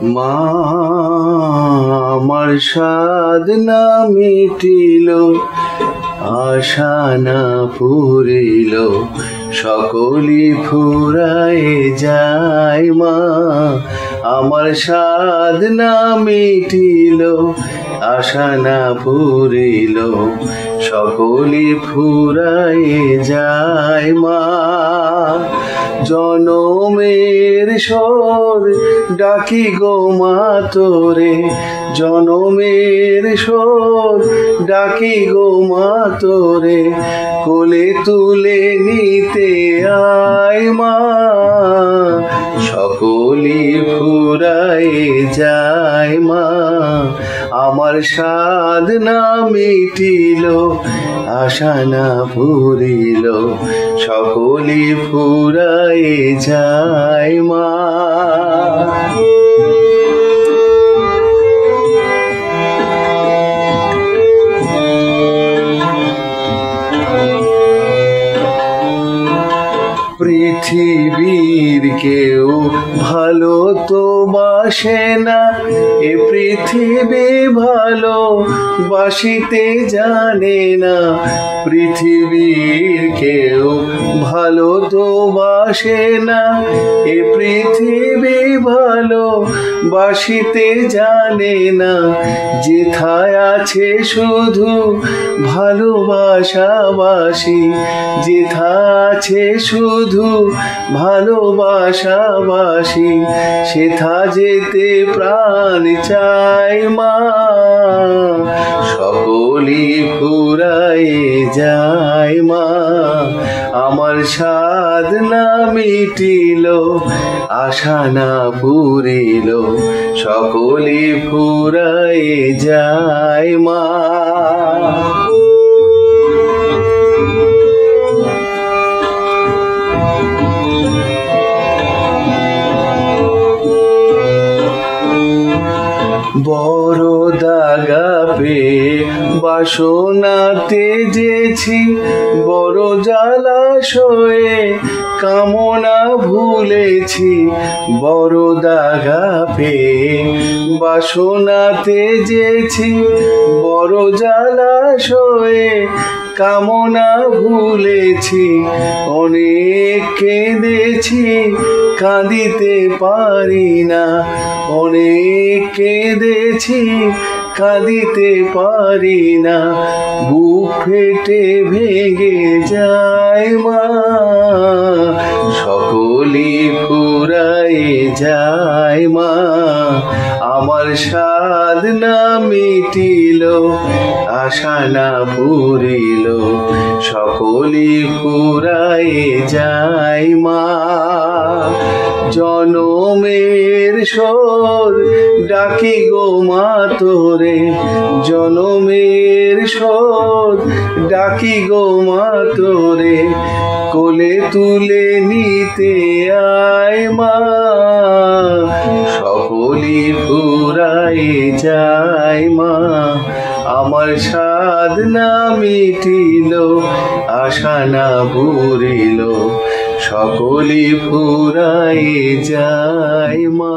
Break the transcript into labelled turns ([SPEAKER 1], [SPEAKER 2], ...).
[SPEAKER 1] মা আমার সাধ না মিটিল, আশা না পুরিল, সকলি ফুরায় যায়। মা আমার সাধ না মিটিল, আশা না পুরিল, সকলি ফুরায় যায়। মা জনমের স্বর ডাকি গো মা তোরে, জনমের স্বর ডাকি গো মা তোরে, কোলে তুলে নিতে আয়। মা সকলি ফুরায় যায়। মা আমার সাধ না মিটিল, আশা না পুরিল, সকলি ফুরায় যায়। মা পৃথিবীর কেউ ভালো তো বাসে না, এ পৃথিবী ভালো বাসিতে জানে না। পৃথিবীর কেউ ভালো তো বাসে না, এ পৃথিবী ভালো বাসিতে জানে না। যেথায় আছে শুধু ভালোবাসাবাসি, যেথা আছে শুধু ভালোবাসাবাসি, সেথা যেতে প্রাণ চায়। মা সকলি ফুরায় যায়। মা আমার সাধ না মিটিল, আশা না পুরিল, সকলি ফুরায় যায়। মা বড় দাগা পেয়ে বাসনা তেজেছি, বড় জলাশয়ে কামনা ভুলেছি। বড় দাগা পেয়ে বাসনা তেজেছি, বড় জলাশয়ে কামনা ভুলেছি। অনেক কেঁদেছি কাঁদিতে পারি না, অনেক কেঁদেছি কাঁদিতে পারি না। বুক ফেটে ভেঙে যায়। মা সকলি ফুরায় যায়। মা আমার সাধ না মিটিল, আশা না পুরিল, সকলি ফুরায় যায়। মা জনমের স্বর ডাকি গো মা তোরে, জনমের স্বর ডাকি গো মা তোরে, কোলে তুলে নিতে আয়। মা সকলি ফুরায় যায়। মা আমার সাধ না মিটিল, আশা না পুরিল, সকলি ফুরায় যায়। মা